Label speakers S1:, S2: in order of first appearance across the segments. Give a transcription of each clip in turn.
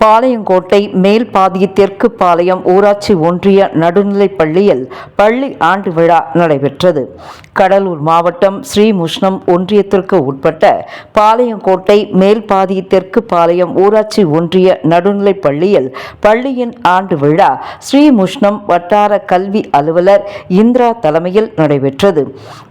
S1: பாளையங்கோட்டை மேல்பாதி தெற்கு பாளையம் ஊராட்சி ஒன்றிய நடுநிலைப் பள்ளியில் பள்ளி ஆண்டு விழா நடைபெற்றது. கடலூர் மாவட்டம் ஸ்ரீமுஷ்ணம் ஒன்றியத்திற்கு உட்பட்ட பாளையங்கோட்டை மேல்பாதி தெற்கு பாளையம் ஊராட்சி ஒன்றிய நடுநிலைப் பள்ளியில் பள்ளியின் ஆண்டு விழா ஸ்ரீமுஷ்ணம் வட்டார கல்வி அலுவலர் இந்திரா தலைமையில் நடைபெற்றது.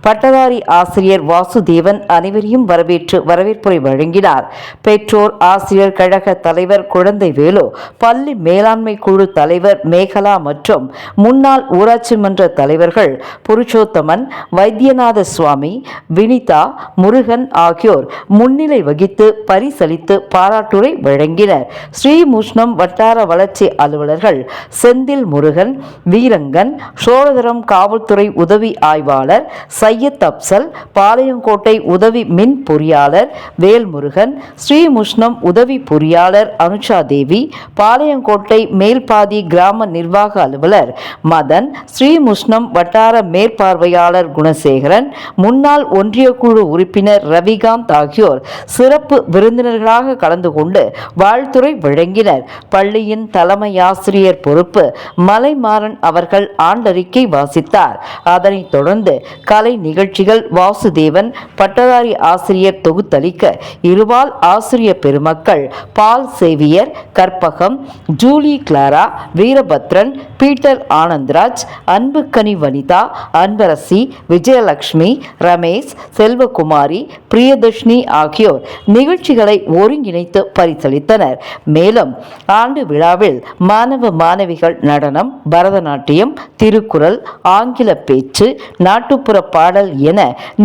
S1: பட்டதாரி ஆசிரியர் வாசுதேவன் அனைவரையும் வரவேற்புரை வழங்கினார். பெற்றோர் ஆசிரியர் கழக தலைவர் குழந்தைவேலு, பள்ளி மேலாண்மை குழு தலைவர் மேகலா மற்றும் முன்னாள் ஊராட்சி மன்ற தலைவர்கள் புருஷோத்தமன், வைத்தியநாத சுவாமி, வினிதா, முருகன் ஆகியோர் முன்னிலை வகித்து பரிசளித்து பாராட்டுரை வழங்கினர். ஸ்ரீமுஷ்ணம் வட்டார வளர்ச்சி அலுவலர்கள் செந்தில் முருகன், வீரங்கன், சோழதரம் காவல்துறை உதவி ஆய்வாளர் சையத் அப்சல், பாளையங்கோட்டை உதவி மின் பொறியாளர் வேல்முருகன், ஸ்ரீமுஷ்ணம் உதவி பொறியாளர் அனுஷா தேவி, பாளையங்கோட்டை மேல்பாதி கிராம நிர்வாக அலுவலர் மதன், ஸ்ரீமுஷ்ணம் வட்டார மேற்பார்வையாளர் குணசேகரன், முன்னாள் ஒன்றிய குழு உறுப்பினர் ரவிகாந்த் ஆகியோர் சிறப்பு விருந்தினர்களாக கலந்து கொண்டு வாழ்த்துரை வழங்கினர். பள்ளியின் தலைமை ஆசிரியர் பொறுப்பு மலைமாறன் அவர்கள் ஆண்டறிக்கை வாசித்தார். அதனைத் தொடர்ந்து கலை நிகழ்ச்சிகள் வாசுதேவன் பட்டதாரி ஆசிரியர் தொகுத்தளிக்க இருபால் ஆசிரியர் பெருமக்கள் Paul Xavier, Karpagam, Julie Clara, Veerabhadran, Peter Anandraj, Anbukani Vanitha, Anbarasi, Vijayalakshmi, Ramesh, Selvakumari, Priyadharshini ஆகியோர் நிகழ்ச்சிகளை ஒருங்கிணைத்து பரிசளித்தனர். மேலும் ஆண்டு விழாவில் மாணவ மாணவிகள் நடனம், பரதநாட்டியம், திருக்குறள், ஆங்கில பேச்சு, நாட்டுப்புற பாடல் என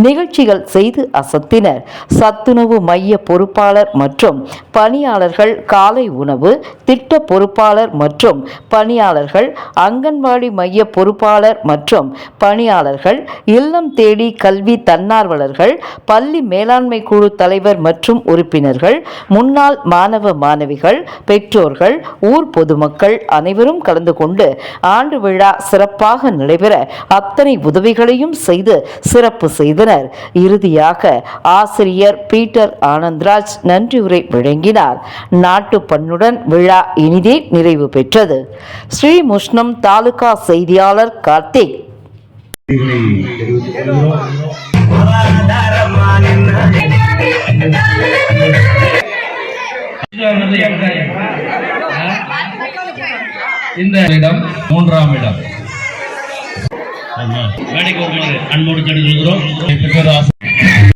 S1: நிகழ்ச்சிகள் செய்து அசத்தினர். சத்துணவு மைய பொறுப்பாளர் மற்றும் பணியாளர்கள் காலை உணவு திட்ட பொறுப்பாளர் மற்றும் பணியாளர்கள், அங்கன்வாடி மைய பொறுப்பாளர் மற்றும் பணியாளர்கள், இல்லம் தேடி கல்வி தன்னார்வலர்கள், பள்ளி மேலாண்மை குழு தலைவர் மற்றும் உறுப்பினர்கள், முன்னாள் மாணவ மாணவிகள், பெற்றோர்கள், ஊர் பொதுமக்கள் அனைவரும் கலந்து கொண்டு ஆண்டு விழா சிறப்பாக நடைபெற அத்தனை உதவிகளையும் செய்து சிறப்பு செய்தனர். இறுதியாக ஆசிரியர் பீட்டர் ஆனந்த்ராஜ் நன்றியுரை வழங்கினார். நாட்டு பண்ணுடன் விழா இனிதே நிறைவு பெற்றது. ஸ்ரீமுஷ்ணம் தாலுகா செய்தியாளர் கார்த்திக்.
S2: இந்த இடம் 3ஆம் இடம். மேடைக்கு அன்போடு கேட்டுக்கொள்கிறோம்.